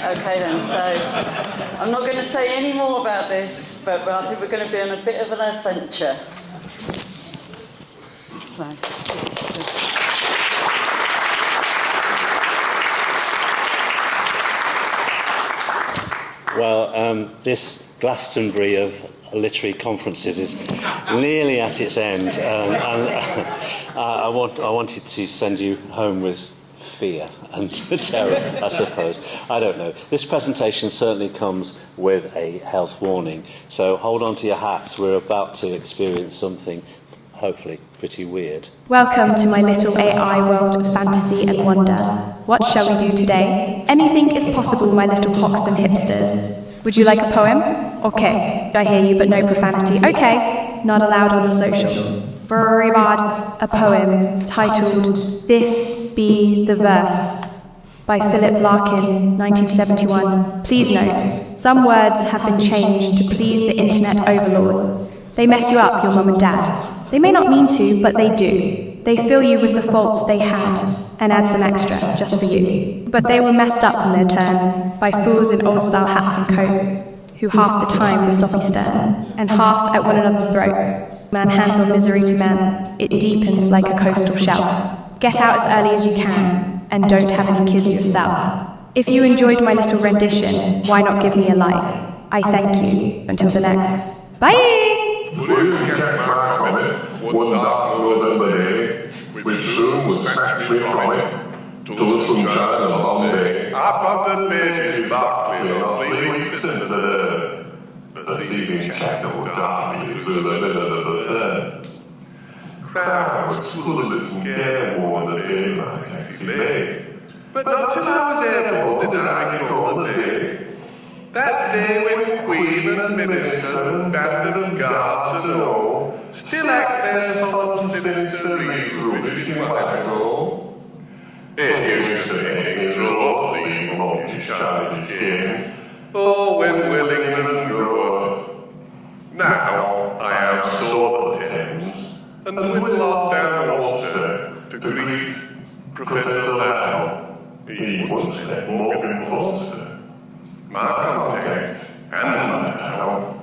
Okay then, so I'm not going to say any more about this, but I think we're going to be on a bit of an adventure. Well, this Glastonbury of literary conferences is nearly at its end, and I wanted to send you home with fear and terror, I suppose. I don't know. This presentation certainly comes with a health warning, so hold on to your hats. We're about to experience something hopefully pretty weird. Welcome to my little AI world of fantasy and wonder. What shall we do today? Anything is possible, my little Hoxton hipsters. Would you like a poem? Okay, I hear you, but no profanity. Okay, not allowed on the socials. Very bad. A poem titled This Be the Verse by Philip Larkin, 1971. Please note, some words have been changed to please the internet overlords. They mess you up, your mum and dad. They may not mean to, but they do. They fill you with the faults they had, and add some extra, just for you. But they were messed up in their turn, by fools in old-style hats and coats, who half the time were sophie-stern, and half at one another's throats. Man hands on misery to man, it deepens like a coastal shelf. Get out as early as you can, and don't have any kids yourself. If you enjoyed my little rendition, why not give me a like? I thank you. Until the next. Bye! Please get back from it one dark November day, which soon was factory from it, to the sunshine of a long day. Up on the page in Barclay, on 3 weeks since the perceiving shadow darkly through the middle of the crowds foolish and careworn the day my taxi bay. But not till I was airborne did I get on the day. That day when Queen and Minister and Bandit and Guards and all still act their solemn sinister rubbish in Whitehall. It used to hang through the multi-shiny king, oh, when Wellington and Gore. Now I have sought the Thames and whittled down Worcester to greet Professor Lau. He once left Morgan Foster. My contact and my now.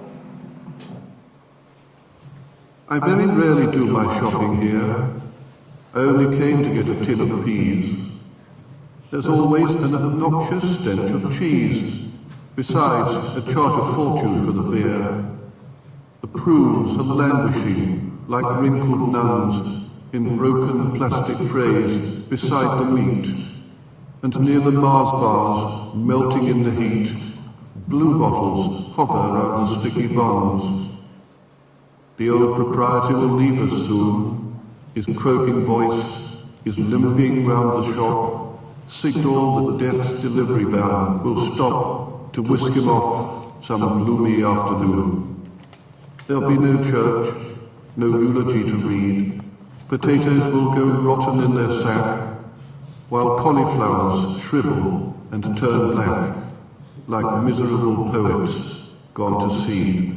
I very rarely do my shopping here. I only came to get a tin of peas. There's always an obnoxious stench of cheese, besides a charge of fortune for the beer. The prunes are languishing like wrinkled nuns in broken plastic trays beside the meat, and near the Mars bars, melting in the heat, blue bottles hover around the sticky bonds. The old proprietor will leave us soon. His croaking voice, his limping round the shop, signal that death's delivery van will stop to whisk him off some gloomy afternoon. There'll be no church, no eulogy to read. Potatoes will go rotten in their sack, while cauliflowers shrivel and turn black, like miserable poets gone to seed.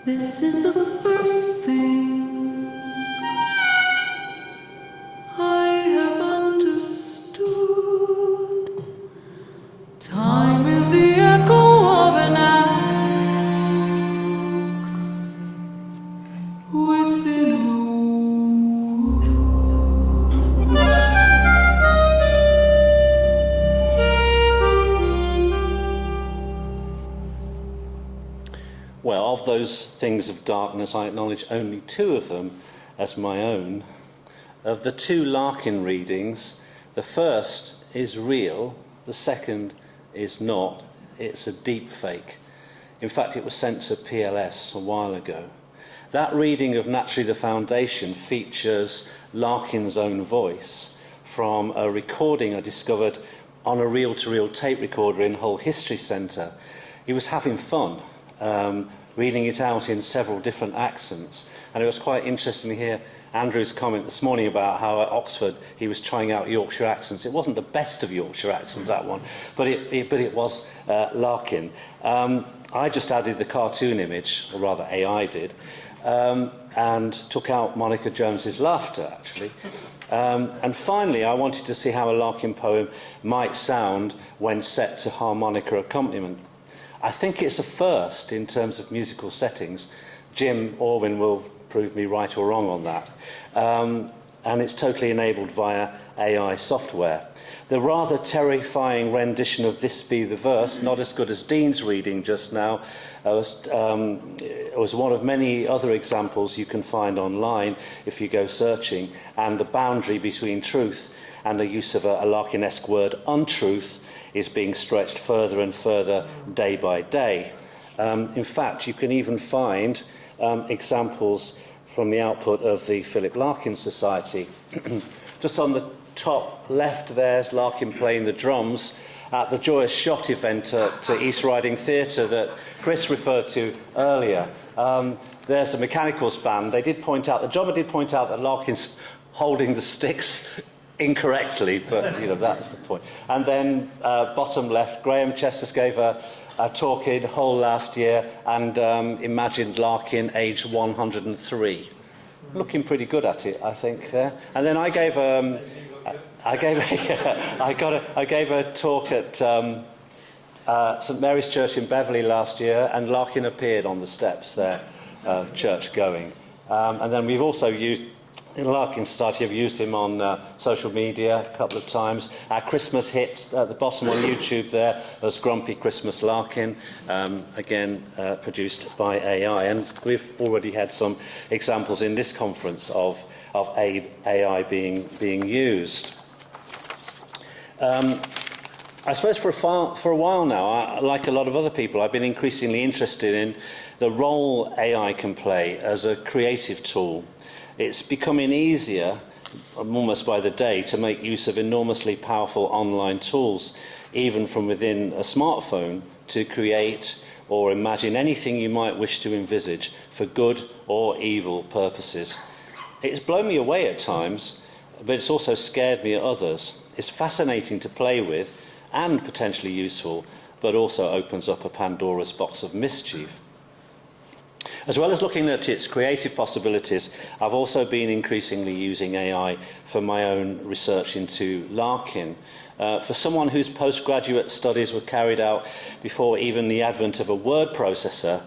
This is the first thing I have understood. Time is the echo of an axe within a Well, of those things of darkness, I acknowledge only 2 of them as my own. Of the 2 Larkin readings, the first is real, the second is not. It's a deep fake. In fact, it was sent to PLS a while ago. That reading of Naturally the Foundation features Larkin's own voice from a recording I discovered on a reel-to-reel tape recorder in Hull History Centre. He was having fun. Reading it out in several different accents, and it was quite interesting to hear Andrew's comment this morning about how at Oxford he was trying out Yorkshire accents. It wasn't the best of Yorkshire accents, that one, but it was Larkin. I just added the cartoon image, or rather AI did, and took out Monica Jones's laughter, actually. And finally, I wanted to see how a Larkin poem might sound when set to harmonica accompaniment. I think it's a first in terms of musical settings. Jim Orwin will prove me right or wrong on that. And it's totally enabled via AI software. The rather terrifying rendition of This Be the Verse, not as good as Dean's reading just now, was one of many other examples you can find online if you go searching, and the boundary between truth and the use of a Larkin-esque word, untruth, is being stretched further and further day by day. In fact, you can even find examples from the output of the Philip Larkin Society. Just on the top left there's Larkin playing the drums at the Joyous Shot event at East Riding Theatre that Chris referred to earlier. There's a mechanicals band. The drummer did point out that Larkin's holding the sticks incorrectly, but that's the point. And then bottom left, Graham Chesters gave a talk in Hull last year and imagined Larkin aged 103. Looking pretty good at it, I think. There. And then I gave a talk at St Mary's Church in Beverley last year, and Larkin appeared on the steps there, church going. And then we've also used. In Larkin Society, I've used him on social media a couple of times. Our Christmas hit at the bottom on YouTube there was Grumpy Christmas Larkin, again produced by AI. And we've already had some examples in this conference of AI being used. I suppose for a while now, like a lot of other people, I've been increasingly interested in the role AI can play as a creative tool. It's becoming easier, almost by the day, to make use of enormously powerful online tools, even from within a smartphone, to create or imagine anything you might wish to envisage for good or evil purposes. It's blown me away at times, but it's also scared me at others. It's fascinating to play with and potentially useful, but also opens up a Pandora's box of mischief. As well as looking at its creative possibilities, I've also been increasingly using AI for my own research into Larkin. For someone whose postgraduate studies were carried out before even the advent of a word processor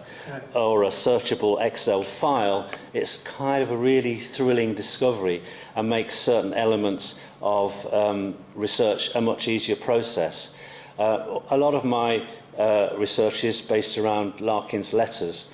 or a searchable Excel file, it's kind of a really thrilling discovery and makes certain elements of research a much easier process. A lot of my research is based around Larkin's letters.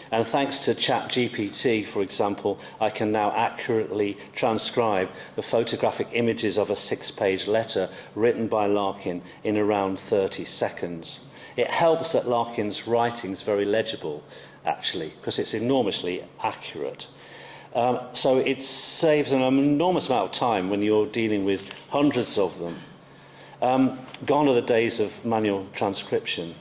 And thanks to ChatGPT, for example, I can now accurately transcribe the photographic images of a 6-page letter written by Larkin in around 30 seconds. It helps that Larkin's writing is very legible, actually, because it's enormously accurate. So it saves an enormous amount of time when you're dealing with hundreds of them. Gone are the days of manual transcription.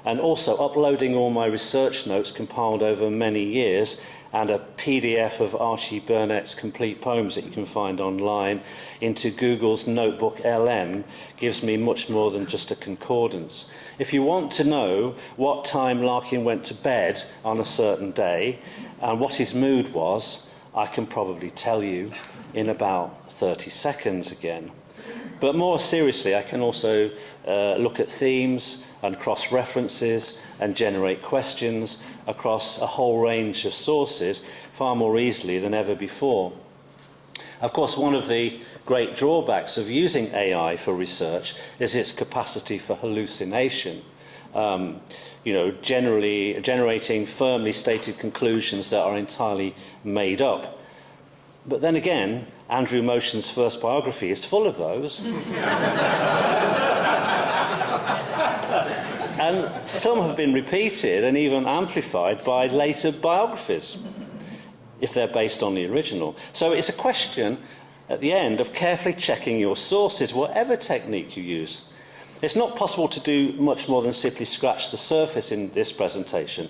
And also uploading all my research notes compiled over many years and a PDF of Archie Burnett's complete poems that you can find online into Google's Notebook LM gives me much more than just a concordance. If you want to know what time Larkin went to bed on a certain day and what his mood was, I can probably tell you in about 30 seconds again. But more seriously, I can also look at themes and cross-references and generate questions across a whole range of sources far more easily than ever before. Of course, one of the great drawbacks of using AI for research is its capacity for hallucination. Generally generating firmly stated conclusions that are entirely made up. But then again, Andrew Motion's first biography is full of those. And some have been repeated and even amplified by later biographies, if they're based on the original. So it's a question, at the end, of carefully checking your sources, whatever technique you use. It's not possible to do much more than simply scratch the surface in this presentation,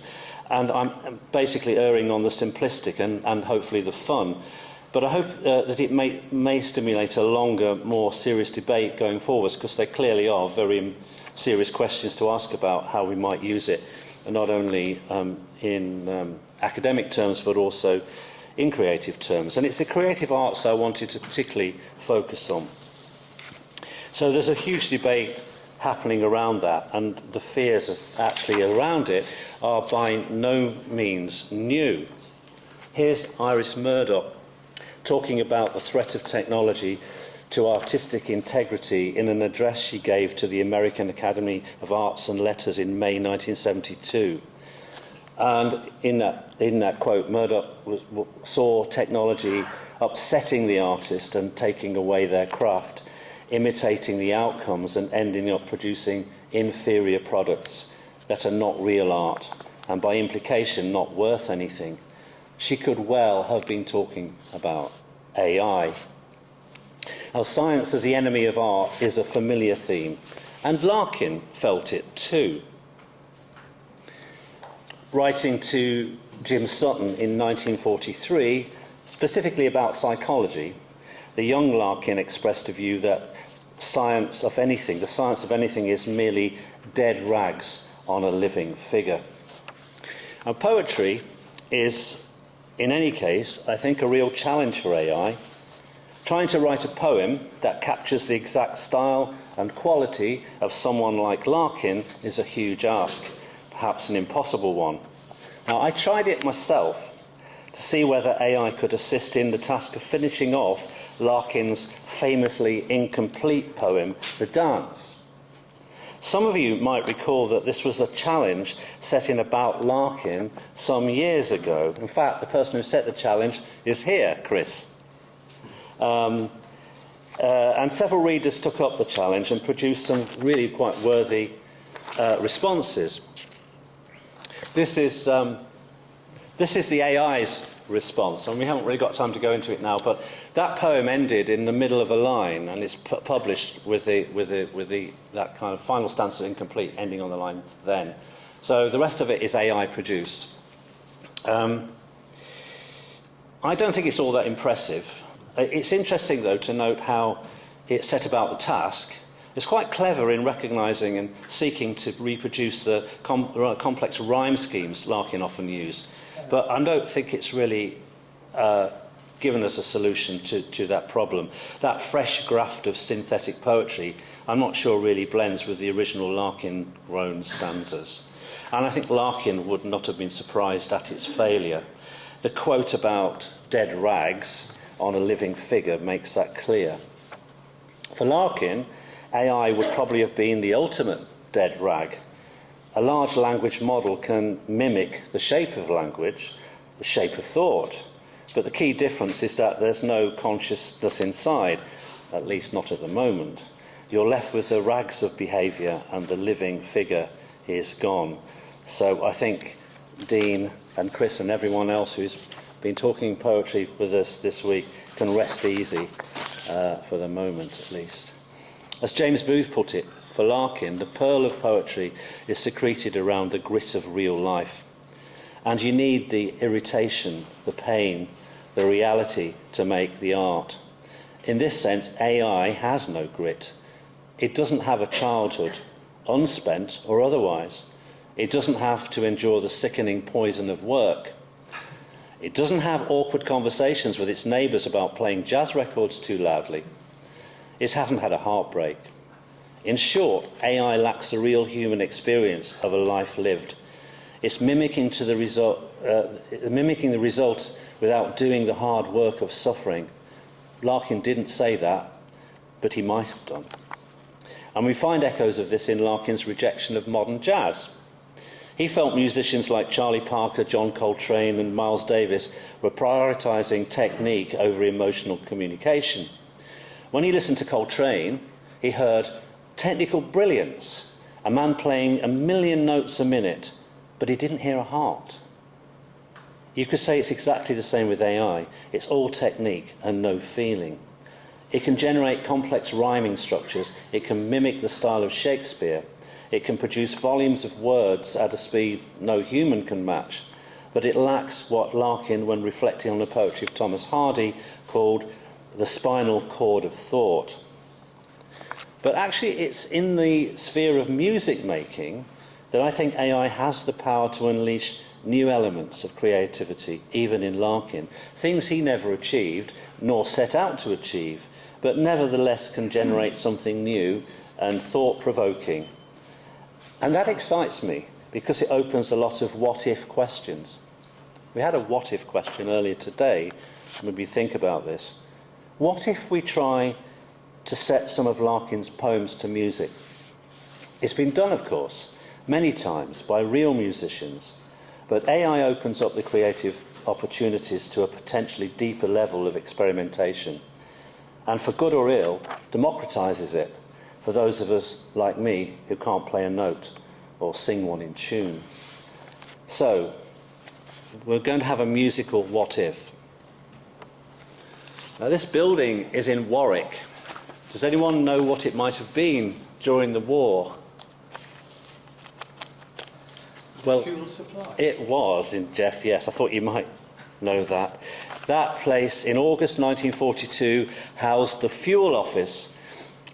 and I'm basically erring on the simplistic and hopefully the fun. But I hope that it may stimulate a longer, more serious debate going forwards, because there clearly are very serious questions to ask about how we might use it, not only in academic terms, but also in creative terms. And it's the creative arts I wanted to particularly focus on. So there's a huge debate happening around that, and the fears actually around it are by no means new. Here's Iris Murdoch talking about the threat of technology to artistic integrity in an address she gave to the American Academy of Arts and Letters in May 1972. And in that quote, Murdoch saw technology upsetting the artist and taking away their craft, imitating the outcomes and ending up producing inferior products that are not real art, and by implication not worth anything. She could well have been talking about AI. Now, science as the enemy of art is a familiar theme, and Larkin felt it too. Writing to Jim Sutton in 1943, specifically about psychology, the young Larkin expressed a view that the science of anything is merely dead rags on a living figure. Now, poetry is, in any case, I think, a real challenge for AI. Trying to write a poem that captures the exact style and quality of someone like Larkin is a huge ask, perhaps an impossible one. Now, I tried it myself to see whether AI could assist in the task of finishing off Larkin's famously incomplete poem, The Dance. Some of you might recall that this was a challenge set in about Larkin some years ago. In fact, the person who set the challenge is here, Chris. And several readers took up the challenge and produced some really quite worthy responses. This is the AI's response, and we haven't really got time to go into it now, but that poem ended in the middle of a line, and it's published with that kind of final stanza incomplete, ending on the line then. So the rest of it is AI produced. I don't think it's all that impressive. It's interesting, though, to note how it set about the task. It's quite clever in recognising and seeking to reproduce the complex rhyme schemes Larkin often used. But I don't think it's really given us a solution to that problem. That fresh graft of synthetic poetry, I'm not sure really blends with the original Larkin-grown stanzas. And I think Larkin would not have been surprised at its failure. The quote about dead rags on a living figure makes that clear. For Larkin, AI would probably have been the ultimate dead rag. A large language model can mimic the shape of language, the shape of thought, but the key difference is that there's no consciousness inside, at least not at the moment. You're left with the rags of behaviour and the living figure is gone. So I think Dean and Chris and everyone else who's been talking poetry with us this week can rest easy, for the moment at least. As James Booth put it, for Larkin, the pearl of poetry is secreted around the grit of real life. And you need the irritation, the pain, the reality to make the art. In this sense, AI has no grit. It doesn't have a childhood, unspent or otherwise. It doesn't have to endure the sickening poison of work. It doesn't have awkward conversations with its neighbours about playing jazz records too loudly. It hasn't had a heartbreak. In short, AI lacks the real human experience of a life lived. It's mimicking the result without doing the hard work of suffering. Larkin didn't say that, but he might have done. And we find echoes of this in Larkin's rejection of modern jazz. He felt musicians like Charlie Parker, John Coltrane and Miles Davis were prioritising technique over emotional communication. When he listened to Coltrane, he heard technical brilliance, a man playing 1 million notes a minute, but he didn't hear a heart. You could say it's exactly the same with AI. It's all technique and no feeling. It can generate complex rhyming structures. It can mimic the style of Shakespeare. It can produce volumes of words at a speed no human can match. But it lacks what Larkin, when reflecting on the poetry of Thomas Hardy, called the spinal cord of thought. But actually, it's in the sphere of music making that I think AI has the power to unleash new elements of creativity, even in Larkin, things he never achieved, nor set out to achieve, but nevertheless can generate something new and thought-provoking. And that excites me, because it opens a lot of what-if questions. We had a what-if question earlier today, made me think about this. What if we try to set some of Larkin's poems to music? It's been done, of course, many times by real musicians, but AI opens up the creative opportunities to a potentially deeper level of experimentation, and for good or ill, democratises it for those of us like me who can't play a note or sing one in tune. So, we're going to have a musical what if. Now, this building is in Warwick. Does anyone know what it might have been during the war? Well, fuel supply. It was, in Jeff, yes. I thought you might know that. That place, in August 1942, housed the fuel office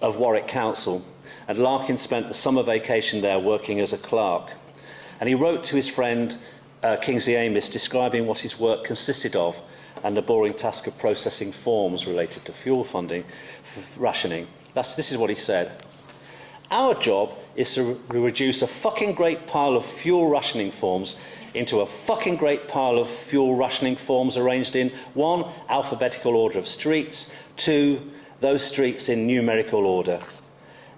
of Warwick Council, and Larkin spent the summer vacation there working as a clerk. And he wrote to his friend Kingsley Amis, describing what his work consisted of and the boring task of processing forms related to fuel funding, rationing. This is what he said. Our job is to reduce a fucking great pile of fuel rationing forms into a fucking great pile of fuel rationing forms arranged in 1, alphabetical order of streets, 2, those streets in numerical order.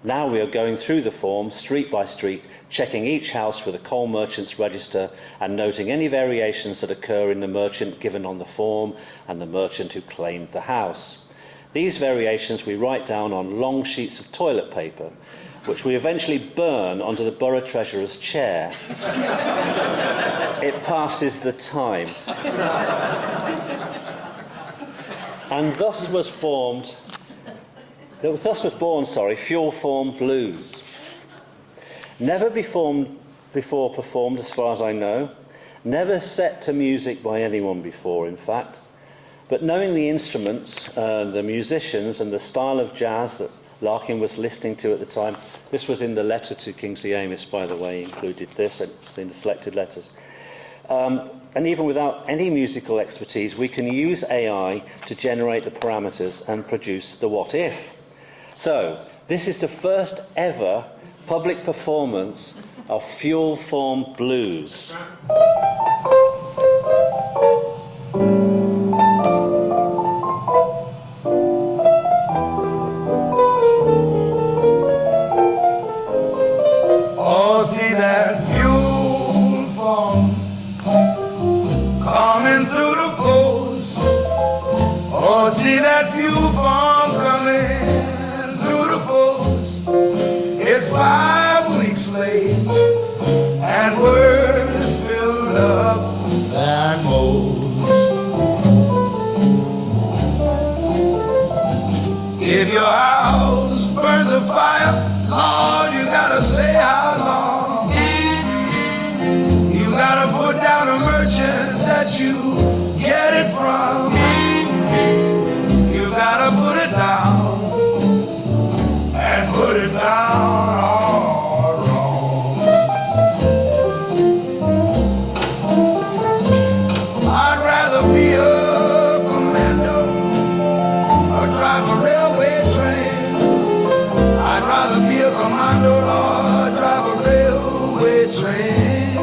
Now we are going through the forms, street by street, checking each house with a coal merchant's register and noting any variations that occur in the merchant given on the form and the merchant who claimed the house. These variations we write down on long sheets of toilet paper, which we eventually burn onto the borough treasurer's chair. It passes the time. And thus was born, Fuel Form Blues. Never before performed, as far as I know. Never set to music by anyone before, in fact. But knowing the instruments, the musicians, and the style of jazz that Larkin was listening to at the time, this was in the letter to Kingsley Amis, by the way, he included this, it's in the selected letters. And even without any musical expertise, we can use AI to generate the parameters and produce the what if. So, this is the first ever public performance of Fuel Form Blues. Oh, see that fuel form coming through the post. Oh, see that fuel form coming through the post. It's 5 weeks late and words filled up than most. If your house burns a fire, Lord, you gotta say how long. You gotta put down a merchant that you get it from. You gotta put it down and put it down all wrong. I'd rather be a commando or drive a railway train. I'd rather be a commando or drive a railway train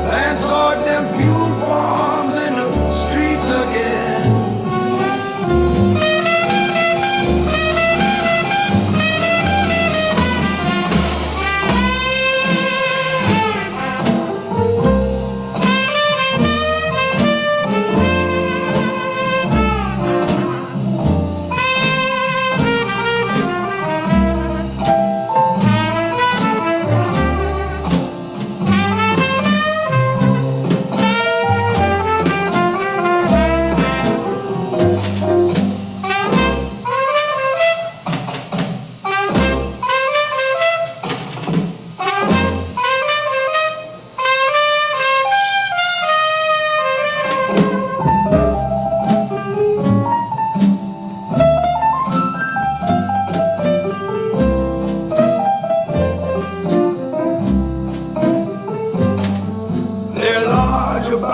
than sort them fuel forms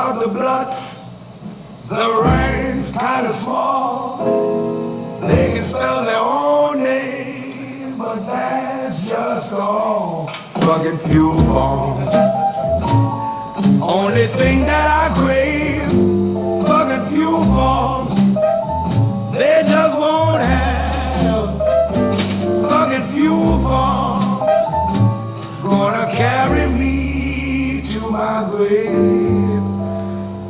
about the bloods, the writing's kind of small. They can spell their own name, but that's just all fucking fuel forms. Only thing that I crave, fucking fuel forms. They just won't have fucking fuel forms. Gonna carry me to my grave.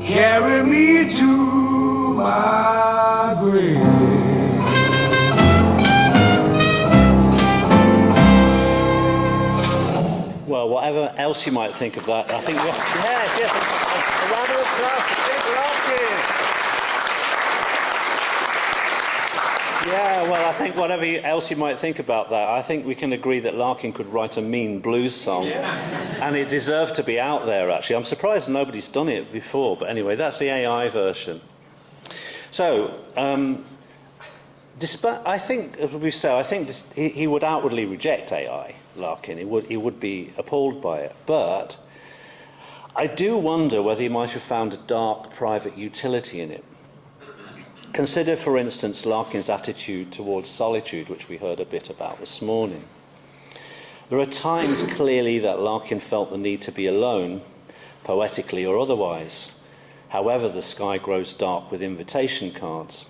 Carry me to my grave. Well, whatever else you might think of that, I think yes, a round of applause for Philip Larkin. Yeah, well, I think whatever else you might think about that, I think we can agree that Larkin could write a mean blues song, and it deserved to be out there, actually. I'm surprised nobody's done it before, but anyway, that's the AI version. So, despite, I think, as we say, I think he would outwardly reject AI, Larkin. He would be appalled by it, but I do wonder whether he might have found a dark private utility in it. Consider, for instance, Larkin's attitude towards solitude, which we heard a bit about this morning. There are times clearly that Larkin felt the need to be alone, poetically or otherwise. However, the sky grows dark with invitation cards.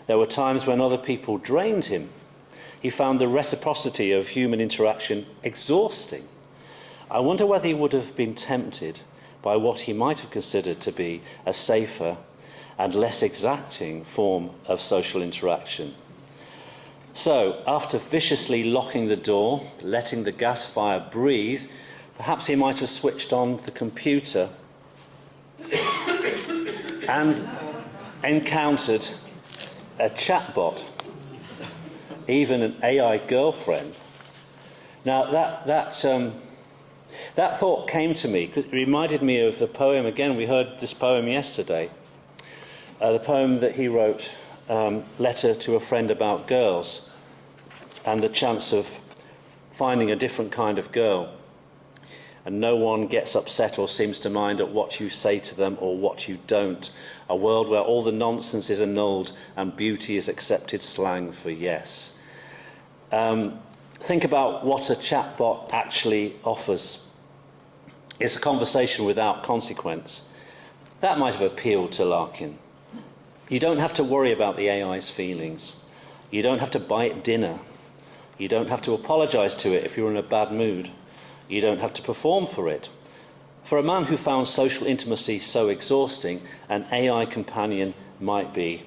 There were times when other people drained him. He found the reciprocity of human interaction exhausting. I wonder whether he would have been tempted by what he might have considered to be a safer and less exacting form of social interaction. So, after viciously locking the door, letting the gas fire breathe, perhaps he might have switched on the computer and encountered a chatbot, even an AI girlfriend. Now, that thought came to me because it reminded me of the poem. Again, we heard this poem yesterday. The poem that he wrote, Letter to a Friend About Girls, and the chance of finding a different kind of girl. And no one gets upset or seems to mind at what you say to them or what you don't. A world where all the nonsense is annulled and beauty is accepted slang for yes. Think about what a chatbot actually offers. It's a conversation without consequence. That might have appealed to Larkin. You don't have to worry about the AI's feelings. You don't have to buy it dinner. You don't have to apologise to it if you're in a bad mood. You don't have to perform for it. For a man who found social intimacy so exhausting, an AI companion might be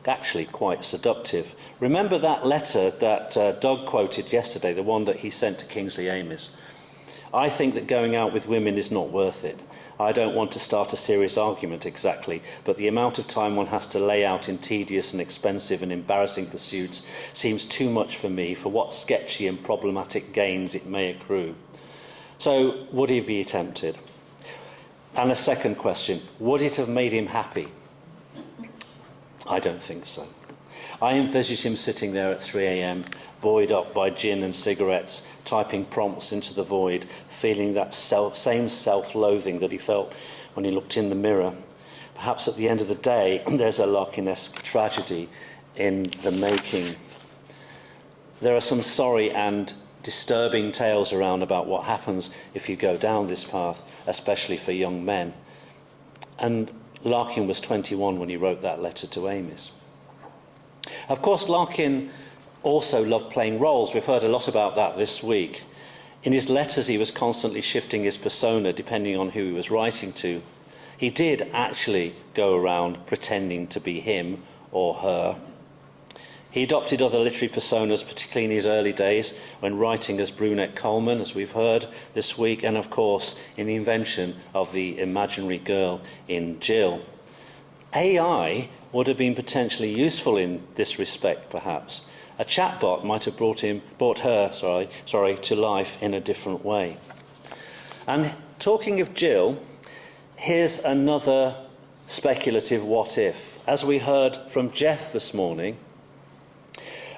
actually quite seductive. Remember that letter that Doug quoted yesterday, the one that he sent to Kingsley Amis? I think that going out with women is not worth it. I don't want to start a serious argument exactly, but the amount of time one has to lay out in tedious and expensive and embarrassing pursuits seems too much for me for what sketchy and problematic gains it may accrue. So, would he be tempted? And a second question, would it have made him happy? I don't think so. I envisage him sitting there at 3 a.m, buoyed up by gin and cigarettes, typing prompts into the void, feeling that same self-loathing that he felt when he looked in the mirror. Perhaps at the end of the day, there's a Larkin-esque tragedy in the making. There are some sorry and disturbing tales around about what happens if you go down this path, especially for young men. And Larkin was 21 when he wrote that letter to Amis. Of course, Larkin also loved playing roles. We've heard a lot about that this week. In his letters, he was constantly shifting his persona depending on who he was writing to. He did actually go around pretending to be him or her. He adopted other literary personas, particularly in his early days, when writing as Brunette Coleman, as we've heard this week, and of course in the invention of the imaginary girl in Jill. AI would have been potentially useful in this respect, perhaps. A chatbot might have brought her to life in a different way. And talking of Jill, here's another speculative what if. As we heard from Jeff this morning,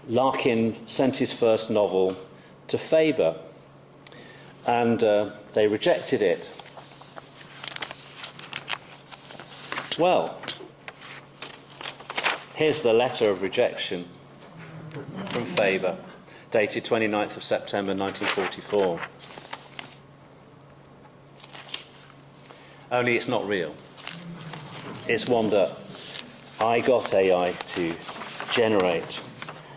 Larkin sent his first novel to Faber, and they rejected it. Well, here's the letter of rejection from Faber, dated 29th of September 1944. Only it's not real. It's one that I got AI to generate.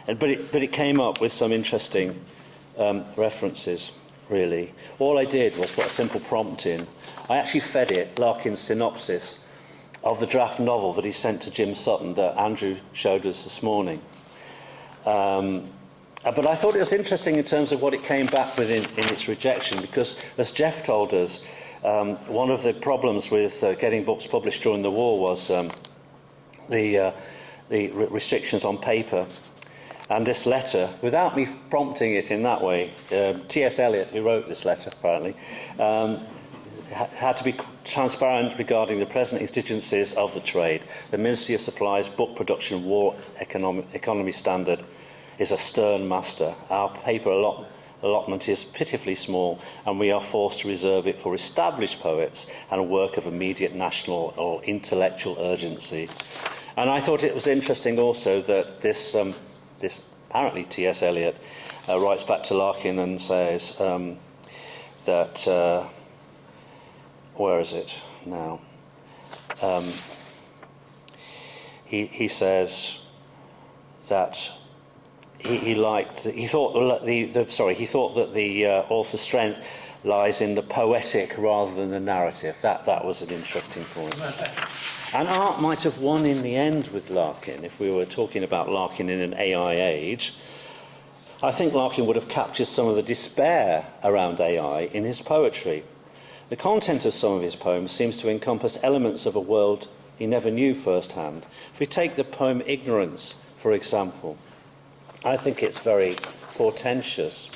But it came up with some interesting references, really. All I did was put a simple prompt in. I actually fed it Larkin's synopsis of the draft novel that he sent to Jim Sutton that Andrew showed us this morning. But I thought it was interesting in terms of what it came back with in its rejection, because as Jeff told us, one of the problems with getting books published during the war was the restrictions on paper. And this letter, without me prompting it in that way, T.S. Eliot, who wrote this letter apparently, had to be transparent regarding the present exigencies of the trade. The Ministry of Supply's book production war economy standard is a stern master. Our paper allotment is pitifully small, and we are forced to reserve it for established poets and work of immediate national or intellectual urgency. And I thought it was interesting also that this apparently T.S. Eliot writes back to Larkin and says that where is it now? He says that he thought that the author's strength lies in the poetic rather than the narrative. That was an interesting point. And art might have won in the end with Larkin. If we were talking about Larkin in an AI age, I think Larkin would have captured some of the despair around AI in his poetry. The content of some of his poems seems to encompass elements of a world he never knew firsthand. If we take the poem Ignorance, for example, I think it's very portentous.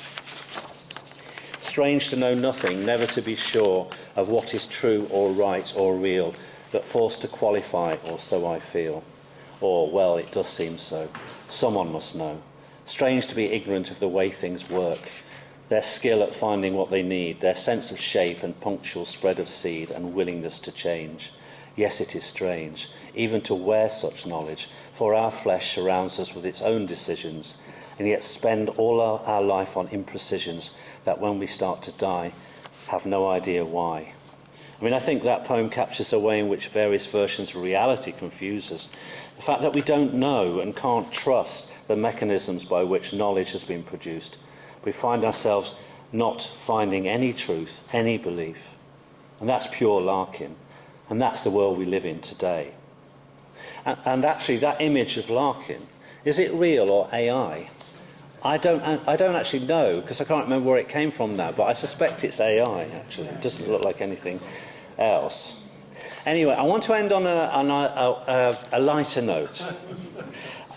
Strange to know nothing, never to be sure of what is true or right or real, but forced to qualify, or so I feel. Or, well, it does seem so. Someone must know. Strange to be ignorant of the way things work, their skill at finding what they need, their sense of shape and punctual spread of seed and willingness to change. Yes, it is strange, even to wear such knowledge, for our flesh surrounds us with its own decisions, and yet spend all our life on imprecisions that when we start to die, have no idea why. I mean, I think that poem captures the way in which various versions of reality confuse us. The fact that we don't know and can't trust the mechanisms by which knowledge has been produced. We find ourselves not finding any truth, any belief. And that's pure Larkin. And that's the world we live in today. And actually, that image of Larkin, is it real or AI? I don't actually know, because I can't remember where it came from now, but I suspect it's AI, actually. It doesn't look like anything else. Anyway, I want to end on a lighter note.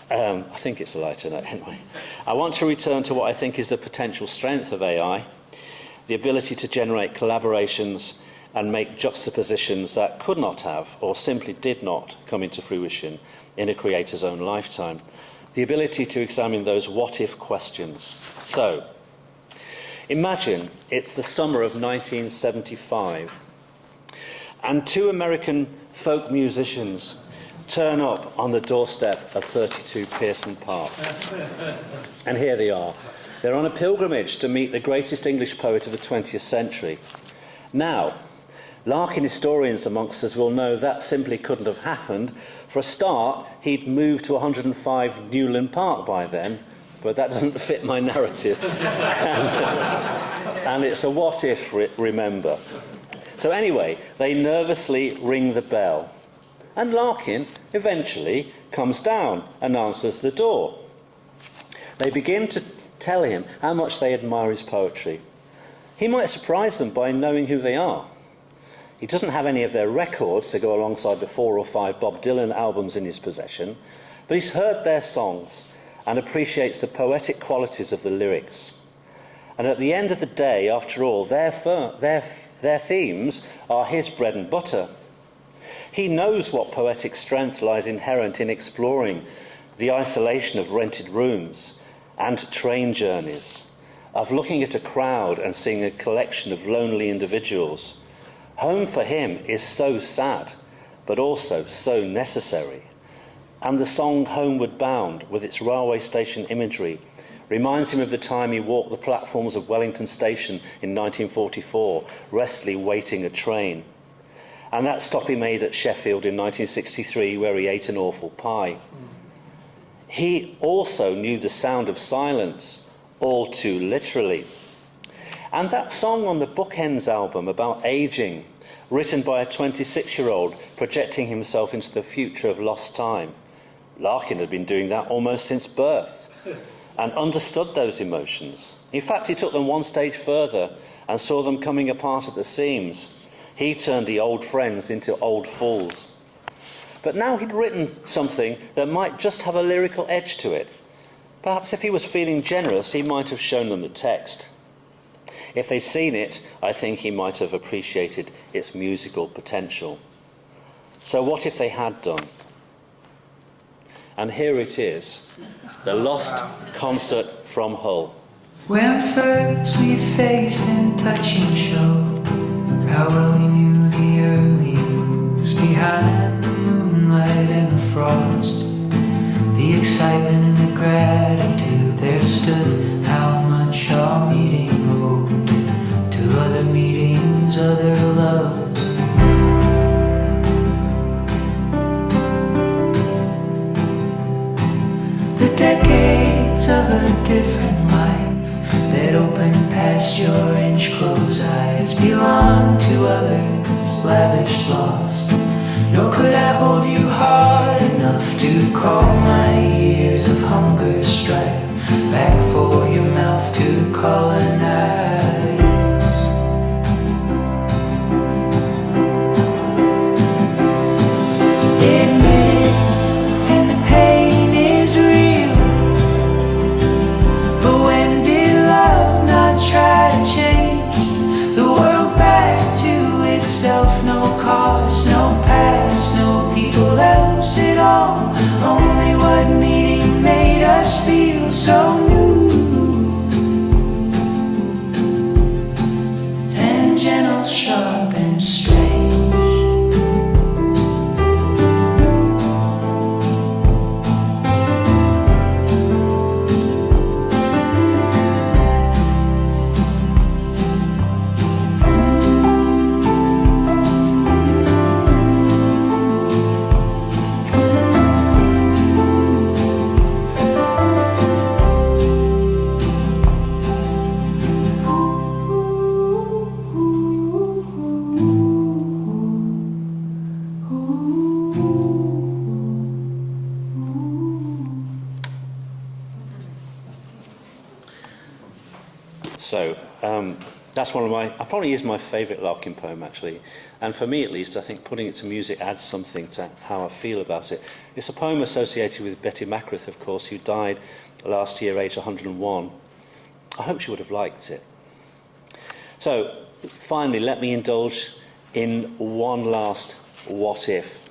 I think it's a lighter note, anyway. I want to return to what I think is the potential strength of AI, the ability to generate collaborations and make juxtapositions that could not have, or simply did not, come into fruition in a creator's own lifetime. The ability to examine those what-if questions. So, imagine it's the summer of 1975, and two American folk musicians turn up on the doorstep of 32 Pearson Park. And here they are. They're on a pilgrimage to meet the greatest English poet of the 20th century. Now, Larkin historians amongst us will know that simply couldn't have happened. For a start, he'd moved to 105 Newland Park by then, but that doesn't fit my narrative. and it's a what-if, remember. So anyway, they nervously ring the bell. And Larkin eventually comes down and answers the door. They begin to tell him how much they admire his poetry. He might surprise them by knowing who they are. He doesn't have any of their records to go alongside the 4 or 5 Bob Dylan albums in his possession, but he's heard their songs and appreciates the poetic qualities of the lyrics. And at the end of the day, after all, their themes are his bread and butter. He knows what poetic strength lies inherent in exploring the isolation of rented rooms and train journeys, of looking at a crowd and seeing a collection of lonely individuals. Home for him is so sad, but also so necessary. And the song Homeward Bound, with its railway station imagery, reminds him of the time he walked the platforms of Wellington Station in 1944, restfully waiting a train. And that stop he made at Sheffield in 1963, where he ate an awful pie. He also knew the sound of silence, all too literally. And that song on the Bookends album about ageing, written by a 26-year-old projecting himself into the future of lost time. Larkin had been doing that almost since birth and understood those emotions. In fact, he took them one stage further and saw them coming apart at the seams. He turned the old friends into old fools. But now he'd written something that might just have a lyrical edge to it. Perhaps if he was feeling generous, he might have shown them the text. If they'd seen it, I think he might have appreciated its musical potential. So what if they had done? And here it is, the lost concert from Hull. When first we faced in touching show, how well we knew the early moves behind the moonlight and the frost, the excitement and the gratitude. There stood how much our meeting owed to other meetings, other loves. The decades of a different life that open past your inch-closed eyes belong to others, lavished, lost. Nor could I hold you hard enough to call my years of hunger strife back for your mouth to colonize. Admit it, and the pain is real. But when did love not try to change the world back to itself? No cost, no past, no people else at all. Only what meeting made us feel so new and gentle, sharp and strange. So that's one of my, I probably is my favourite Larkin poem actually, and for me at least I think putting it to music adds something to how I feel about it. It's a poem associated with Betty Macrath, of course, who died last year aged 101. I hope she would have liked it. So finally, let me indulge in one last what if.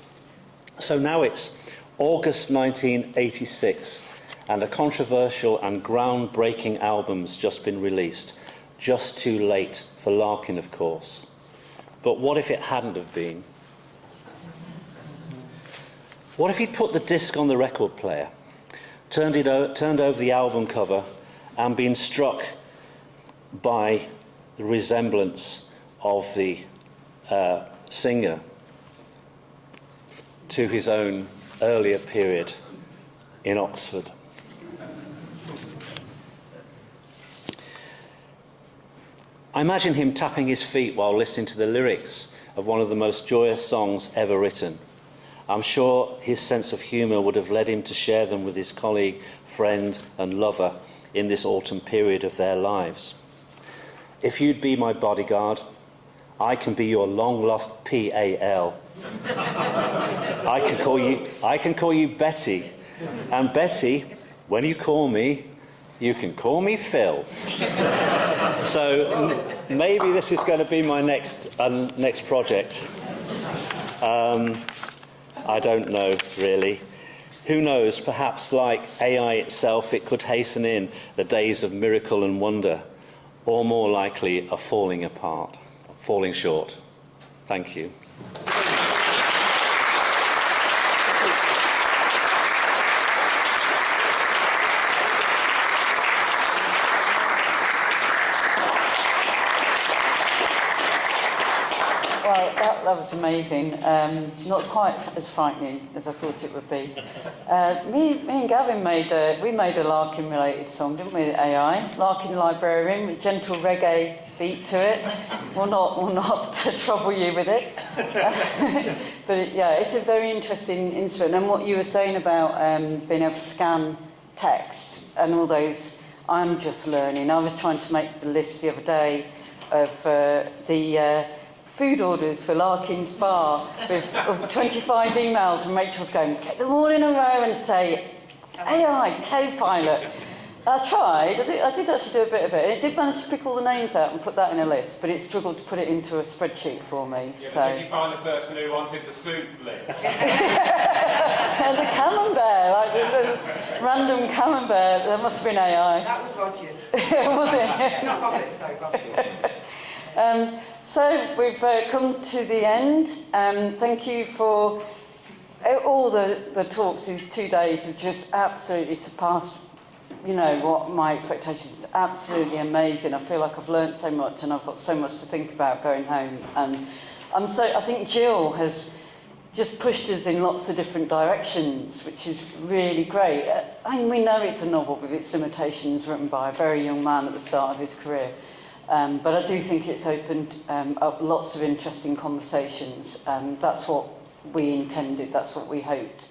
So now it's August 1986 and a controversial and groundbreaking album's just been released. Just too late for Larkin, of course. But what if it hadn't have been? What if he'd put the disc on the record player, turned over the album cover, and been struck by the resemblance of the singer to his own earlier period in Oxford? I imagine him tapping his feet while listening to the lyrics of one of the most joyous songs ever written. I'm sure his sense of humour would have led him to share them with his colleague, friend and lover in this autumn period of their lives. If you'd be my bodyguard, I can be your long-lost PAL. I can call you Betty. And Betty, when you call me, you can call me Phil. So maybe this is going to be my next project. I don't know, really. Who knows, perhaps like AI itself, it could hasten in the days of miracle and wonder, or more likely, a falling apart, falling short. Thank you. Well, that was amazing. Not quite as frightening as I thought it would be. Me and Gavin made a Larkin-related song, didn't we? AI, Larkin Librarian, with gentle reggae beat to it. We'll not trouble you with it. But yeah, it's a very interesting instrument. And what you were saying about being able to scan text and all those, I'm just learning. I was trying to make the list the other day of the food orders for Larkin's bar with 25 emails, and Rachel's going, get them all in a row and say, AI, co-pilot. I tried, I did actually do a bit of it. It did manage to pick all the names out and put that in a list, but it struggled to put it into a spreadsheet for me. Yeah, so. Did you find the person who wanted the soup list? And the camembert, like this random camembert, that must have been AI. That was Rogers. Was it? Not Robert, sorry, Robert. So we've come to the end. Thank you for all the talks. These 2 days have just absolutely surpassed, what my expectations. Absolutely amazing. I feel like I've learned so much, and I've got so much to think about going home. And I think Jill has just pushed us in lots of different directions, which is really great. We know it's a novel with its limitations, written by a very young man at the start of his career. But I do think it's opened up lots of interesting conversations, and that's what we intended, that's what we hoped.